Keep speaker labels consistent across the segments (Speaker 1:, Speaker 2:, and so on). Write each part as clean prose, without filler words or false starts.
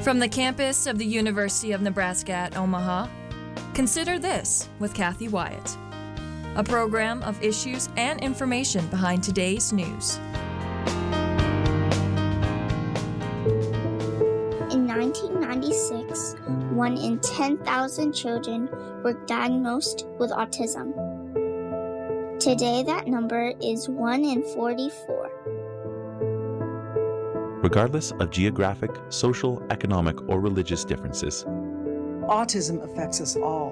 Speaker 1: From the campus of the University of Nebraska at Omaha, consider this with Kathy Wyatt, a program of issues and information behind today's news.
Speaker 2: In 1996, 1 in 10,000 children were diagnosed with autism. Today, that number is 1 in 44.
Speaker 3: Regardless of geographic, social, economic, or religious differences,
Speaker 4: autism affects us all.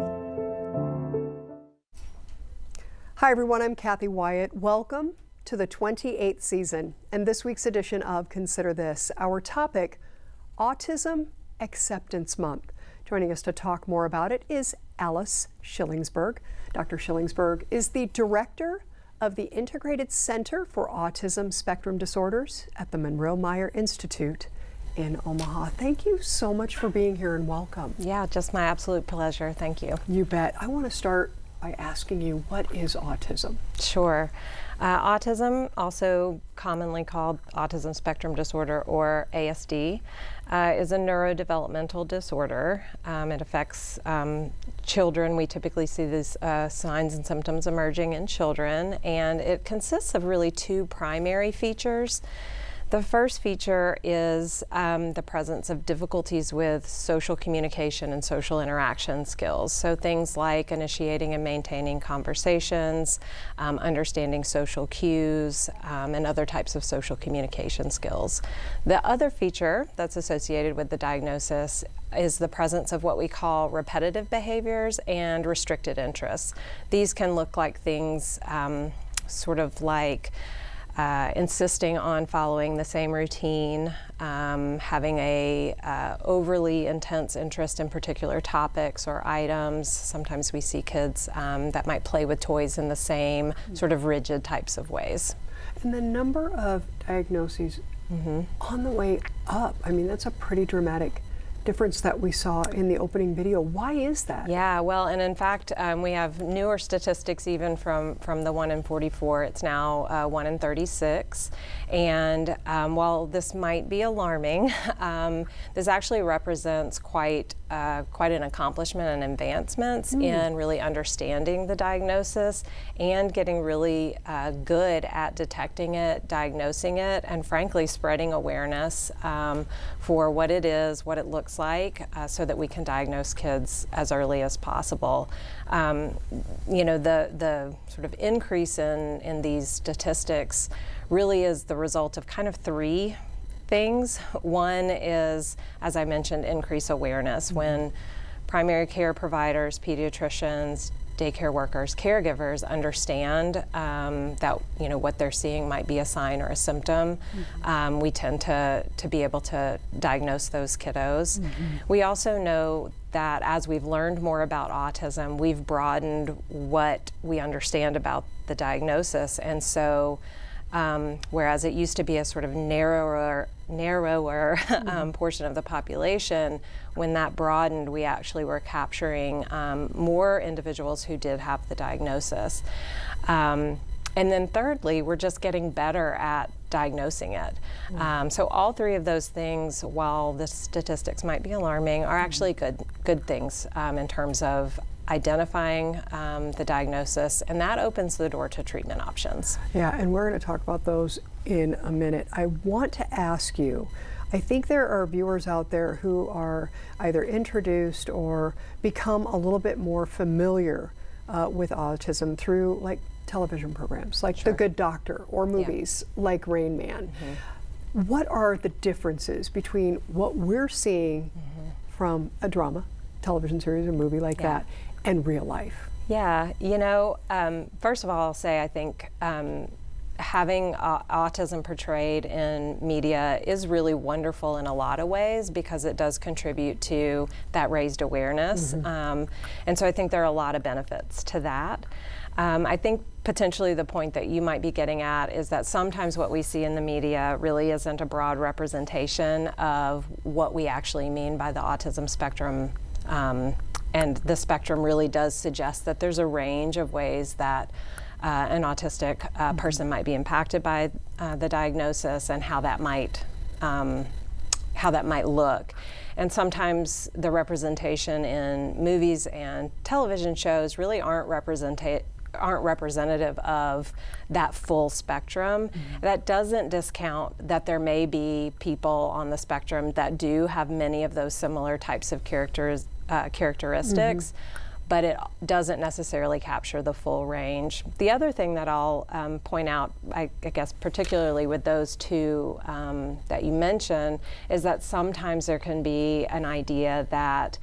Speaker 5: Hi everyone, I'm Kathy Wyatt. Welcome to the 28th season and this week's edition of Consider This. Our topic, Autism Acceptance Month. Joining us to talk more about it is Alice Schillingsberg. Dr. Schillingsberg is the director of the Integrated Center for Autism Spectrum Disorders at the Monroe-Meyer Institute in Omaha. Thank you so much for being here and welcome.
Speaker 6: Yeah, just my absolute pleasure. Thank you.
Speaker 5: You bet. I want to start by asking you, what is autism?
Speaker 6: Sure. Autism, also commonly called autism spectrum disorder or ASD, is a neurodevelopmental disorder. It affects children. We typically see these signs and symptoms emerging in children, and it consists of really two primary features. The first feature is the presence of difficulties with social communication and social interaction skills. So things like initiating and maintaining conversations, understanding social cues, and other types of social communication skills. The other feature that's associated with the diagnosis is the presence of what we call repetitive behaviors and restricted interests. These can look like things sort of like insisting on following the same routine, having a overly intense interest in particular topics or items. Sometimes we see kids that might play with toys in the same sort of rigid types of ways.
Speaker 5: And the number of diagnoses on the way up, I mean, that's a pretty dramatic difference that we saw in the opening video. Why is that?
Speaker 6: Yeah, well, and in fact, we have newer statistics even from the 1 in 44. It's now 1 in 36. And while this might be alarming, this actually represents quite an accomplishment and advancements in really understanding the diagnosis and getting really good at detecting it, diagnosing it, and frankly spreading awareness for what it is, what it looks like, so that we can diagnose kids as early as possible. You know, the sort of increase in these statistics really is the result of kind of three things. One is, as I mentioned, increased awareness. When primary care providers, pediatricians, daycare workers, caregivers understand that what they're seeing might be a sign or a symptom, we tend to be able to diagnose those kiddos. We also know that as we've learned more about autism, we've broadened what we understand about the diagnosis, and so whereas it used to be a sort of narrower portion of the population, when that broadened, we actually were capturing more individuals who did have the diagnosis. And then thirdly, we're just getting better at diagnosing it. So all three of those things, while the statistics might be alarming, are actually good things in terms of identifying the diagnosis, and that opens the door to treatment options.
Speaker 5: Yeah, and we're going to talk about those in a minute. I want to ask you, I think there are viewers out there who are either introduced or become a little bit more familiar with autism through like television programs like The Good Doctor or movies like Rain Man. What are the differences between what we're seeing from a drama, television series, or movie like that, and real life?
Speaker 6: Yeah, first of all, I'll say I think having autism portrayed in media is really wonderful in a lot of ways because it does contribute to that raised awareness. And so I think there are a lot of benefits to that. I think potentially the point that you might be getting at is that sometimes what we see in the media really isn't a broad representation of what we actually mean by the autism spectrum. And the spectrum really does suggest that there's a range of ways that an autistic person might be impacted by the diagnosis and how that might how that might look. And sometimes the representation in movies and television shows really aren't representative of that full spectrum. That doesn't discount that there may be people on the spectrum that do have many of those similar types of characteristics, but it doesn't necessarily capture the full range. The other thing that I'll point out, I guess particularly with those two that you mentioned, is that sometimes there can be an idea that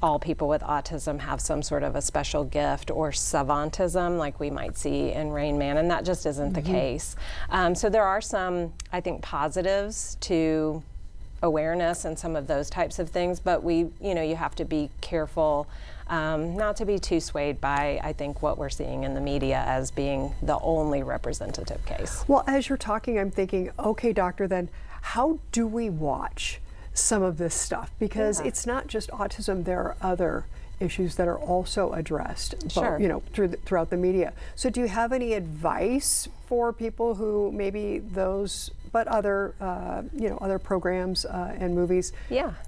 Speaker 6: all people with autism have some sort of a special gift or savantism like we might see in Rain Man, and that just isn't the case. So there are some, I think, positives to awareness and some of those types of things, but you have to be careful not to be too swayed by, I think, what we're seeing in the media as being the only representative case.
Speaker 5: Well, as you're talking, I'm thinking, okay, doctor, then how do we watch some of this stuff? Because it's not just autism, there are other issues that are also addressed,
Speaker 6: Sure.
Speaker 5: Throughout the media. So do you have any advice for people who maybe those, but other, other programs and movies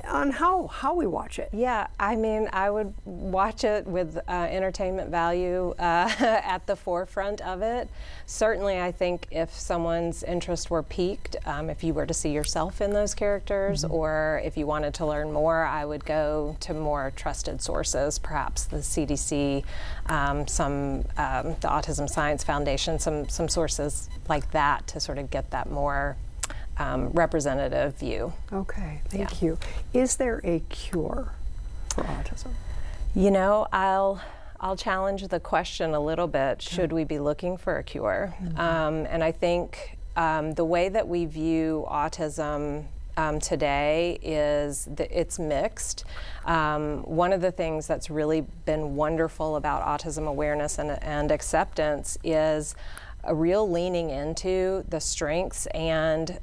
Speaker 5: on how we watch it?
Speaker 6: Yeah, I mean, I would watch it with entertainment value at the forefront of it. Certainly, I think if someone's interest were piqued, if you were to see yourself in those characters, or if you wanted to learn more, I would go to more trusted sources, perhaps the CDC, the Autism Science Foundation, some sources like that to sort of get that more representative view.
Speaker 5: Okay, thank you. Is there a cure for autism?
Speaker 6: You know, I'll challenge the question a little bit. Should we be looking for a cure? And I think the way that we view autism today is that it's mixed. One of the things that's really been wonderful about autism awareness and acceptance is a real leaning into the strengths and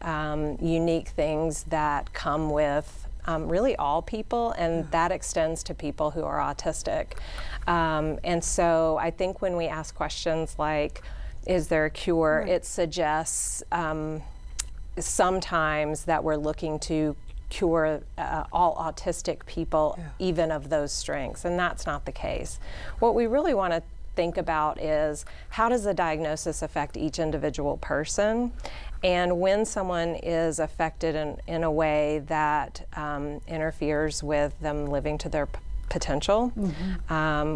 Speaker 6: unique things that come with really all people, and that extends to people who are autistic. And so I think when we ask questions like, is there a cure, it suggests sometimes that we're looking to cure all autistic people, even of those strengths, and that's not the case. What we really want to think about is, how does the diagnosis affect each individual person? And when someone is affected in a way that interferes with them living to their potential,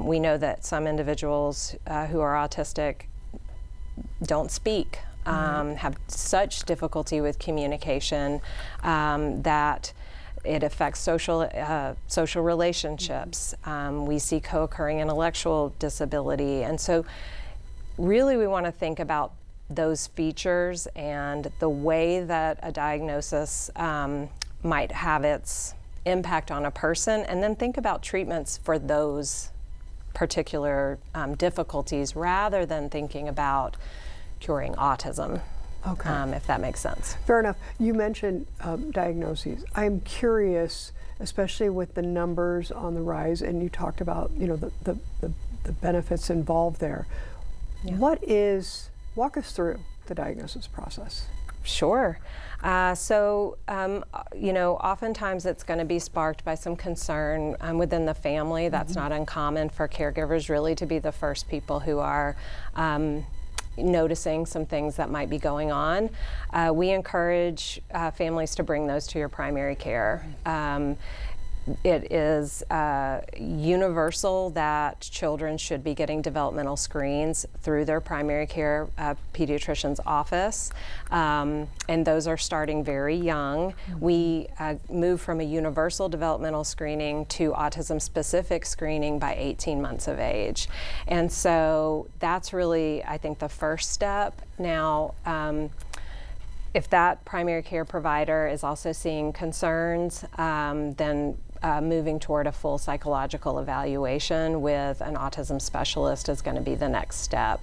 Speaker 6: we know that some individuals who are autistic don't speak, have such difficulty with communication that it affects social relationships. We see co-occurring intellectual disability. And so really we want to think about those features and the way that a diagnosis might have its impact on a person, and then think about treatments for those particular difficulties rather than thinking about curing autism.
Speaker 5: Okay.
Speaker 6: If that makes sense.
Speaker 5: Fair enough. You mentioned diagnoses. I'm curious, especially with the numbers on the rise, and you talked about the benefits involved there. Walk us through the diagnosis process.
Speaker 6: Sure. Oftentimes it's going to be sparked by some concern within the family. That's not uncommon for caregivers really to be the first people who are noticing some things that might be going on. We encourage families to bring those to your primary care. It is universal that children should be getting developmental screens through their primary care pediatrician's office, and those are starting very young. We move from a universal developmental screening to autism-specific screening by 18 months of age. And so that's really, I think, the first step. Now, if that primary care provider is also seeing concerns, then moving toward a full psychological evaluation with an autism specialist is going to be the next step.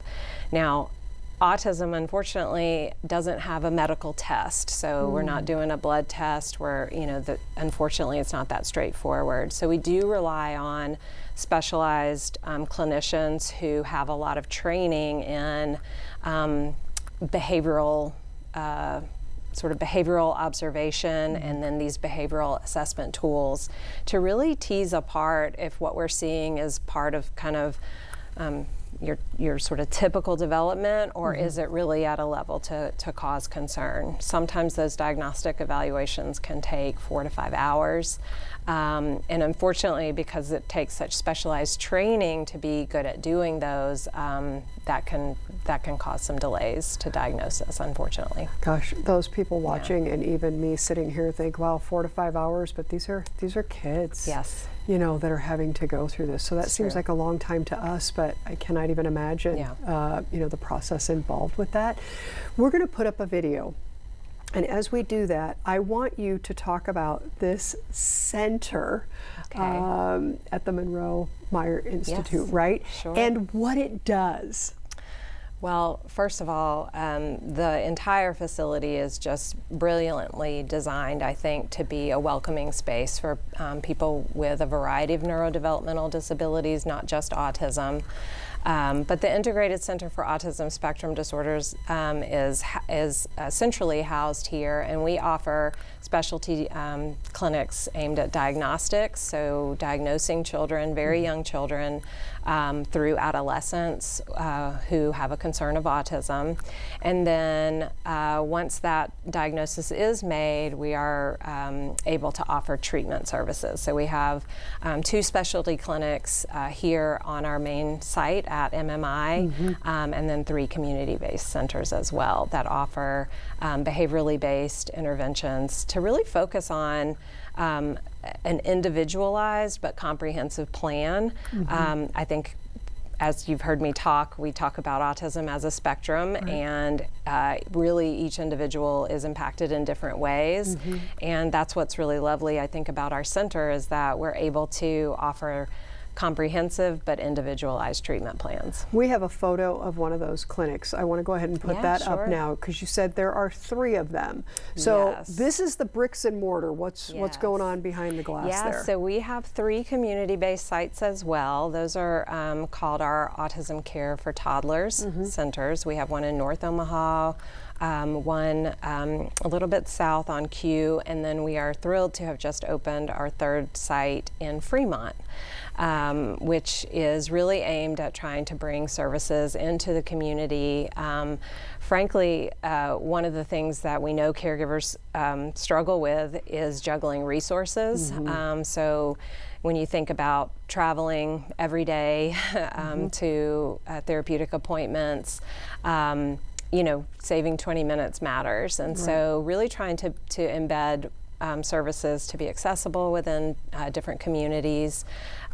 Speaker 6: Now, autism, unfortunately, doesn't have a medical test, so we're not doing a blood test where, unfortunately, it's not that straightforward. So we do rely on specialized clinicians who have a lot of training in behavioral sort of behavioral observation and then these behavioral assessment tools to really tease apart if what we're seeing is part of kind of your sort of typical development, or is it really at a level to cause concern. Sometimes those diagnostic evaluations can take 4 to 5 hours. And unfortunately, because it takes such specialized training to be good at doing those, that can cause some delays to diagnosis, unfortunately.
Speaker 5: Gosh, those people watching and even me sitting here think, wow, 4 to 5 hours, but these are kids.
Speaker 6: Yes.
Speaker 5: You know, that are having to go through this. So that seems like a long time to us, but I cannot even imagine, you know, the process involved with that. We're going to put up a video. And as we do that, I want you to talk about this center at the Monroe Meyer Institute, right?
Speaker 6: Sure.
Speaker 5: And what it does.
Speaker 6: Well, first of all, the entire facility is just brilliantly designed, I think, to be a welcoming space for people with a variety of neurodevelopmental disabilities, not just autism. But the Integrated Center for Autism Spectrum Disorders is centrally housed here, and we offer specialty clinics aimed at diagnostics, so diagnosing children, very young children, through adolescents who have a concern of autism. And then once that diagnosis is made, we are able to offer treatment services. So we have 2 specialty clinics here on our main site at MMI, and then 3 community-based centers as well that offer behaviorally based interventions to really focus on an individualized but comprehensive plan. I think, as you've heard me talk, we talk about autism as a spectrum, and really each individual is impacted in different ways. And that's what's really lovely, I think, about our center is that we're able to offer comprehensive but individualized treatment plans.
Speaker 5: We have a photo of one of those clinics. I want to go ahead and put that up now because you said there are 3 of them. So this is the bricks and mortar. What's going on behind the glass there?
Speaker 6: So we have 3 community-based sites as well. Those are called our Autism Care for Toddlers centers. We have one in North Omaha, one a little bit south on Q, and then we are thrilled to have just opened our 3rd site in Fremont, which is really aimed at trying to bring services into the community. Frankly, one of the things that we know caregivers struggle with is juggling resources. So when you think about traveling every day to therapeutic appointments, you know, saving 20 minutes matters. And so really trying to embed services to be accessible within different communities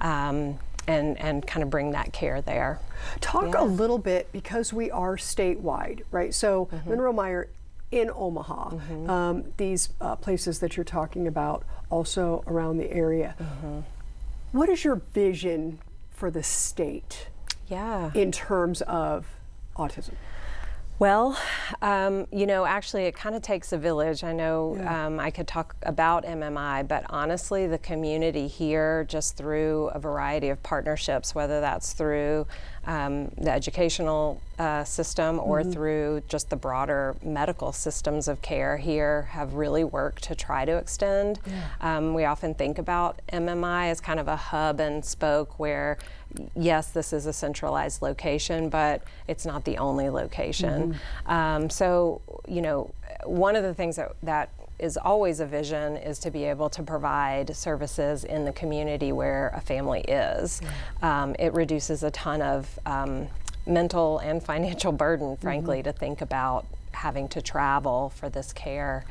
Speaker 6: and kind of bring that care there.
Speaker 5: Talk a little bit, because we are statewide, right? So Monroe Meyer in Omaha, these places that you're talking about also around the area. What is your vision for the state in terms of autism?
Speaker 6: Well, you know, actually it kind of takes a village. I know I could talk about MMI, but honestly the community here, just through a variety of partnerships, whether that's through the educational system or through just the broader medical systems of care here, have really worked to try to extend. We often think about MMI as kind of a hub and spoke where, yes, this is a centralized location, but it's not the only location. So, you know, one of the things that is always a vision is to be able to provide services in the community where a family is. It reduces a ton of mental and financial burden, frankly, to think about having to travel for this care.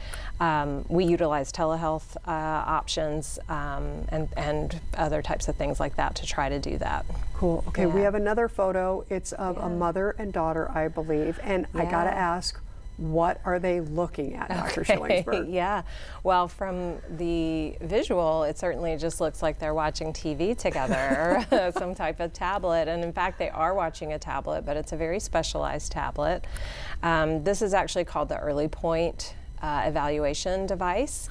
Speaker 6: We utilize telehealth options and other types of things like that to try to do that.
Speaker 5: Cool. Okay, we have another photo. It's of a mother and daughter, I believe. And I got to ask, what are they looking at, Dr. Schillingsberg?
Speaker 6: Well, from the visual, it certainly just looks like they're watching TV together, or some type of tablet. And in fact, they are watching a tablet, but it's a very specialized tablet. This is actually called the Early Point evaluation device.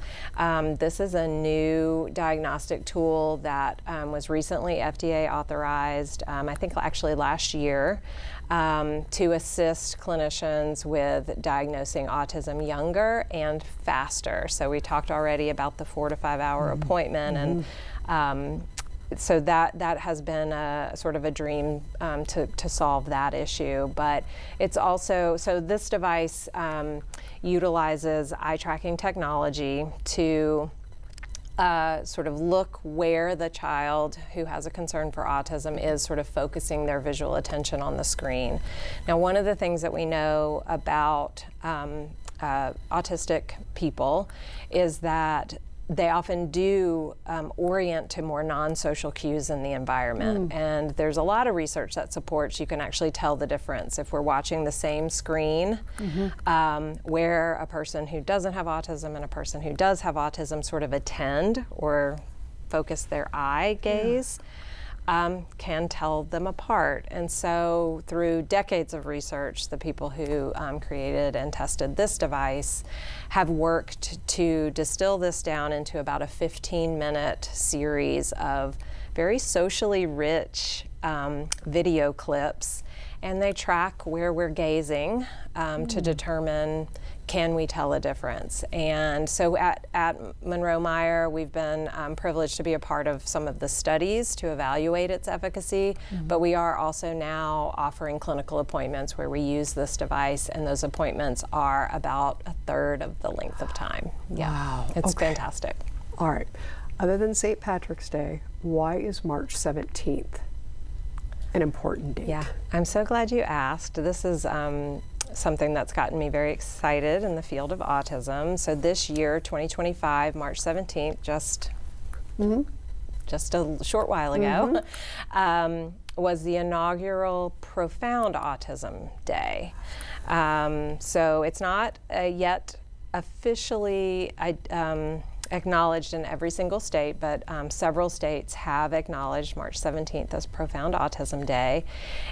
Speaker 6: This is a new diagnostic tool that was recently FDA authorized, I think actually last year, to assist clinicians with diagnosing autism younger and faster. So we talked already about the 4 to 5 hour appointment, and so that has been a sort of a dream to solve that issue. But it's also, so this device utilizes eye tracking technology to sort of look where the child who has a concern for autism is sort of focusing their visual attention on the screen. Now, one of the things that we know about autistic people is that they often do orient to more non-social cues in the environment. And there's a lot of research that supports you can actually tell the difference if we're watching the same screen, where a person who doesn't have autism and a person who does have autism sort of attend or focus their eye gaze. Can tell them apart. And so through decades of research, the people who created and tested this device have worked to distill this down into about a 15-minute series of very socially rich video clips. And they track where we're gazing to determine, can we tell a difference? And so at Monroe-Meyer, we've been privileged to be a part of some of the studies to evaluate its efficacy, but we are also now offering clinical appointments where we use this device, and those appointments are about a third of the length of time. Yeah,
Speaker 5: Wow.
Speaker 6: it's
Speaker 5: Okay.
Speaker 6: fantastic.
Speaker 5: All right. Other than St. Patrick's Day, why is March 17th an important date?
Speaker 6: Yeah, I'm so glad you asked. This is something that's gotten me very excited in the field of autism. So this year, 2025, March 17th, just a short while ago, was the inaugural Profound Autism Day. So it's not yet officially acknowledged in every single state, but several states have acknowledged March 17th as Profound Autism Day.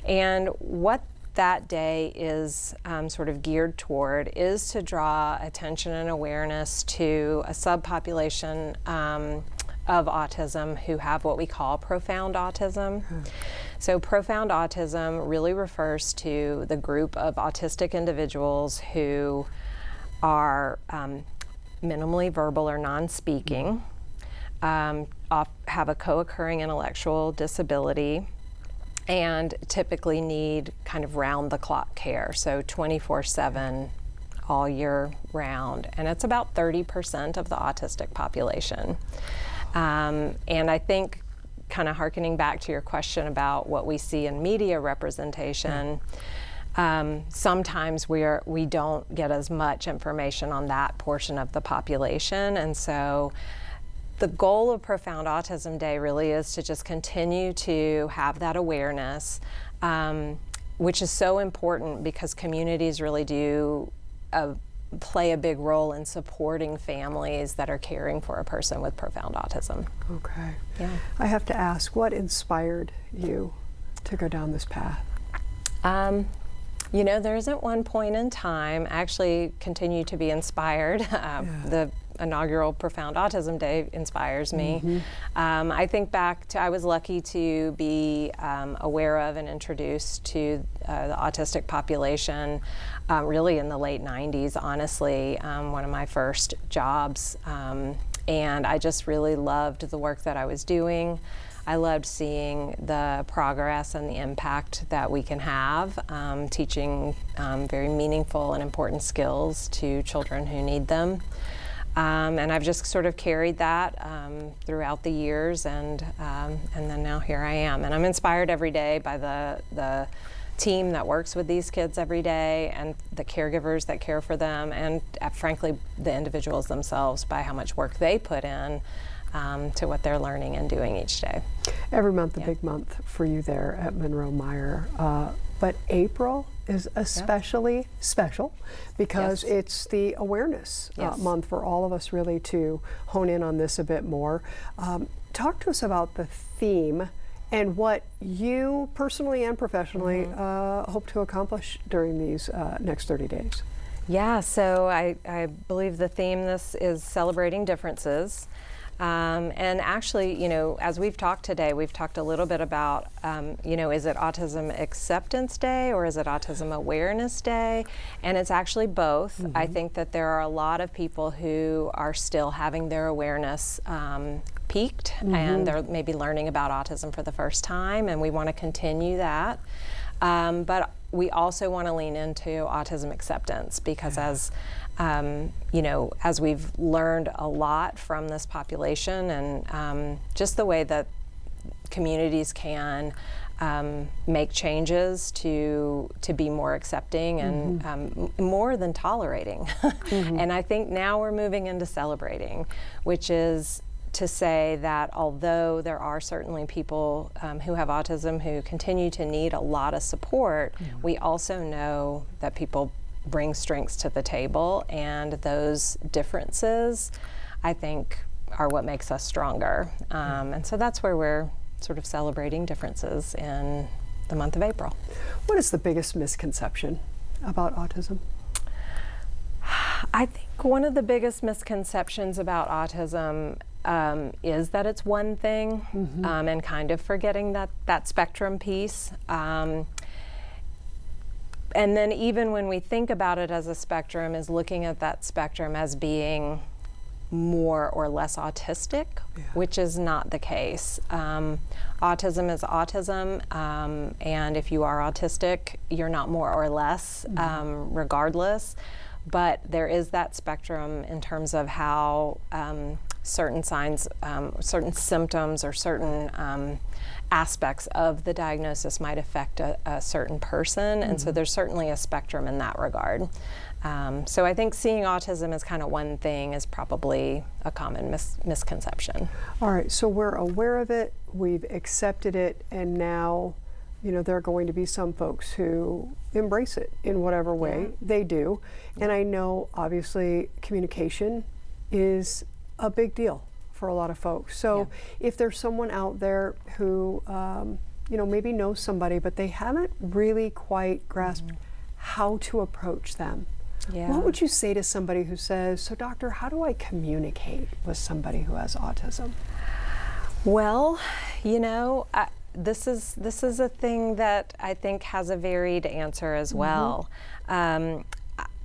Speaker 6: And what that day is sort of geared toward is to draw attention and awareness to a subpopulation of autism who have what we call profound autism. So profound autism really refers to the group of autistic individuals who are minimally verbal or non-speaking, have a co-occurring intellectual disability, and typically need kind of round-the-clock care, so 24/7 all year round. And it's about 30% of the autistic population. And I think, kind of hearkening back to your question about what we see in media representation, sometimes we don't get as much information on that portion of the population. And so the goal of Profound Autism Day really is to just continue to have that awareness, which is so important because communities really do play a big role in supporting families that are caring for a person with profound autism.
Speaker 5: Okay.
Speaker 6: Yeah.
Speaker 5: I have to ask, what inspired you to go down this path?
Speaker 6: You know, there isn't one point in time. I actually continue to be inspired. The inaugural Profound Autism Day inspires me. I think back to, I was lucky to be aware of and introduced to the autistic population really in the late 90s, honestly, one of my first jobs. And I just really loved the work that I was doing. I loved seeing the progress and the impact that we can have, teaching very meaningful and important skills to children who need them. And I've just sort of carried that throughout the years, and then now here I am. And I'm inspired every day by the team that works with these kids every day, and the caregivers that care for them, and frankly, the individuals themselves by how much work they put in to what they're learning and doing each day.
Speaker 5: Every month, a big month for you there at Monroe-Meyer. But April is especially special because it's the awareness month for all of us really to hone in on this a bit more. Talk to us about the theme and what you personally and professionally hope to accomplish during these next 30 days.
Speaker 6: Yeah, so I believe the theme this is celebrating differences. And actually, as we've talked today, we've talked a little bit about, is it Autism Acceptance Day or is it Autism Awareness Day? And it's actually both. Mm-hmm. I think that there are a lot of people who are still having their awareness peaked, mm-hmm. and they're maybe learning about autism for the first time, and we want to continue that. But we also want to lean into autism acceptance because as we've learned a lot from this population and just the way that communities can make changes to be more accepting and mm-hmm. More than tolerating. Mm-hmm. And I think now we're moving into celebrating, which is to say that although there are certainly people who have autism who continue to need a lot of support, mm-hmm. we also know that people bring strengths to the table, and those differences, I think, are what makes us stronger. And so that's where we're sort of celebrating differences in the month of April.
Speaker 5: What is the biggest misconception about autism?
Speaker 6: I think one of the biggest misconceptions about autism is that it's one thing, mm-hmm. And kind of forgetting that spectrum piece. And then even when we think about it as a spectrum, is looking at that spectrum as being more or less autistic, yeah. which is not the case. Autism is autism, and if you are autistic, you're not more or less, mm-hmm. Regardless. But there is that spectrum in terms of how certain signs, certain symptoms, or certain aspects of the diagnosis might affect a certain person, mm-hmm. and so there's certainly a spectrum in that regard. So I think seeing autism as kind of one thing is probably a common misconception.
Speaker 5: All right, so we're aware of it, we've accepted it, and now, there are going to be some folks who embrace it in whatever way they do. And I know, obviously, communication is a big deal for a lot of folks. So if there's someone out there who, maybe knows somebody, but they haven't really quite grasped how to approach them, what would you say to somebody who says, so doctor, how do I communicate with somebody who has autism?
Speaker 6: Well, this is a thing that I think has a varied answer as well.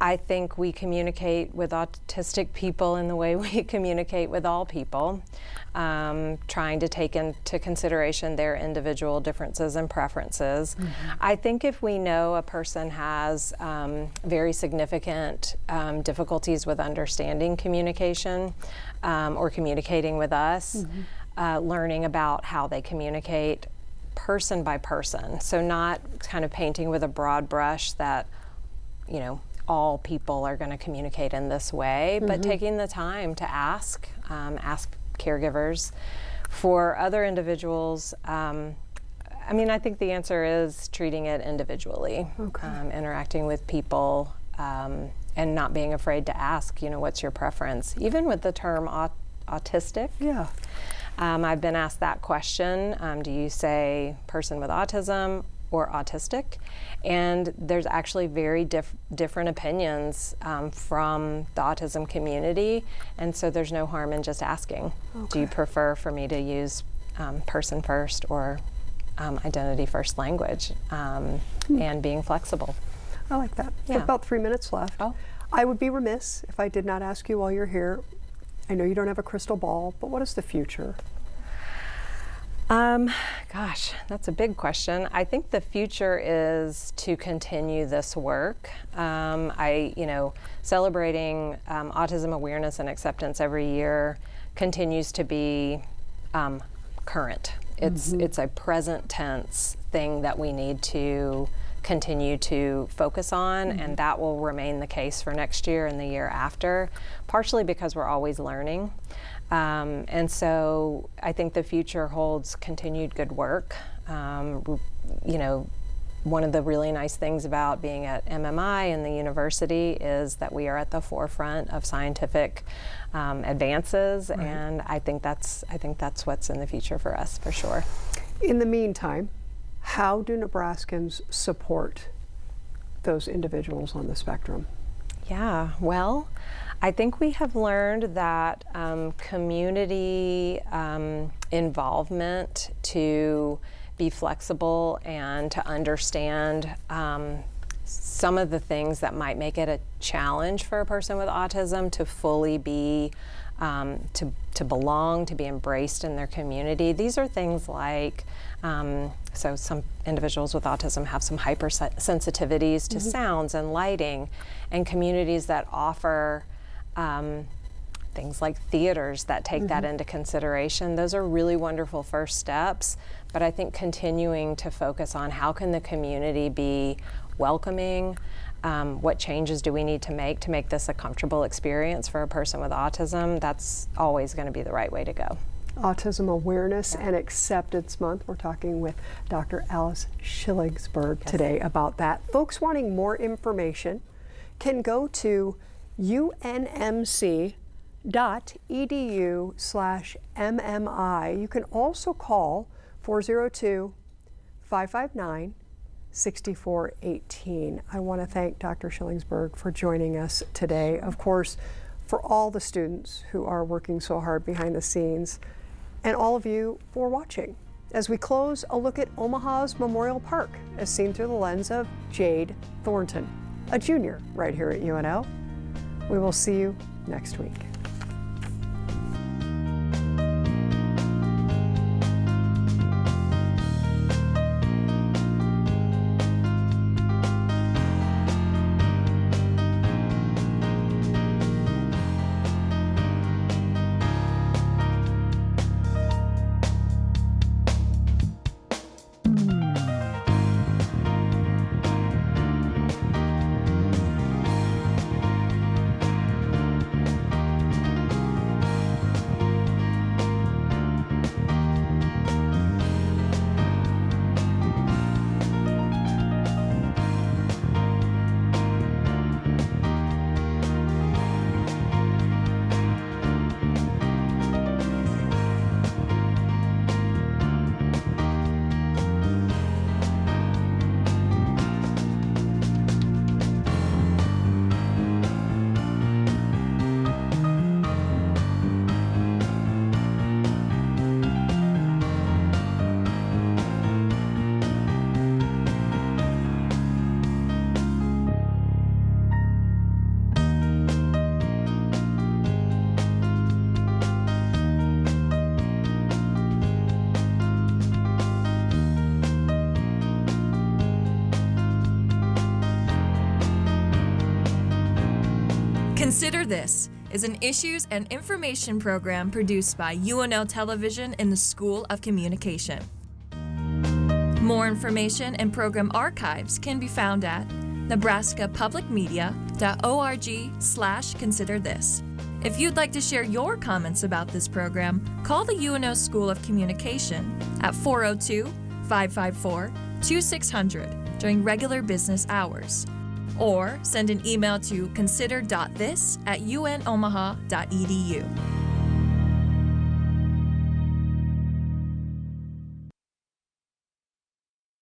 Speaker 6: I think we communicate with autistic people in the way we communicate with all people, trying to take into consideration their individual differences and preferences. Mm-hmm. I think if we know a person has very significant difficulties with understanding communication or communicating with us, mm-hmm. Learning about how they communicate person by person. So not kind of painting with a broad brush that, all people are going to communicate in this way, mm-hmm. but taking the time to ask caregivers. For other individuals, I think the answer is treating it individually, interacting with people, and not being afraid to ask, what's your preference? Even with the term autistic. Yeah. I've been asked that question. Do you say person with autism or autistic? And there's actually very different opinions from the autism community, and so there's no harm in just asking. Do you prefer for me to use person first or identity first language, and being flexible?
Speaker 5: I like that. We have about 3 minutes left. I would be remiss if I did not ask you while you're here. I know you don't have a crystal ball, but what is the future?
Speaker 6: Gosh, that's a big question. I think the future is to continue this work. Celebrating autism awareness and acceptance every year continues to be current. It's a present tense thing that we need to continue to focus on, mm-hmm. and that will remain the case for next year and the year after, partially because we're always learning. And so I think the future holds continued good work. One of the really nice things about being at MMI and the university is that we are at the forefront of scientific advances, right. And I think that's what's in the future for us, for sure.
Speaker 5: In the meantime, how do Nebraskans support those individuals on the spectrum?
Speaker 6: Yeah, well, I think we have learned that community involvement, to be flexible and to understand some of the things that might make it a challenge for a person with autism to fully be, to belong, to be embraced in their community. These are things like, so some individuals with autism have some hypersensitivities to sounds and lighting, and communities that offer things like theaters that take that into consideration. Those are really wonderful first steps, but I think continuing to focus on how can the community be welcoming, what changes do we need to make this a comfortable experience for a person with autism, that's always going to be the right way to go.
Speaker 5: Autism Awareness and Acceptance Month. We're talking with Dr. Alice Schillingsberg today about that. Folks wanting more information can go to unmc.edu/MMI. You can also call 402-559-6418. I want to thank Dr. Schillingsberg for joining us today. Of course, for all the students who are working so hard behind the scenes, and all of you for watching. As we close, a look at Omaha's Memorial Park as seen through the lens of Jade Thornton, a junior right here at UNO. We will see you next week.
Speaker 1: Consider This is an issues and information program produced by UNO Television in the School of Communication. More information and program archives can be found at nebraskapublicmedia.org/considerthis. If you'd like to share your comments about this program, call the UNO School of Communication at 402-554-2600 during regular business hours, or send an email to consider.this@unomaha.edu.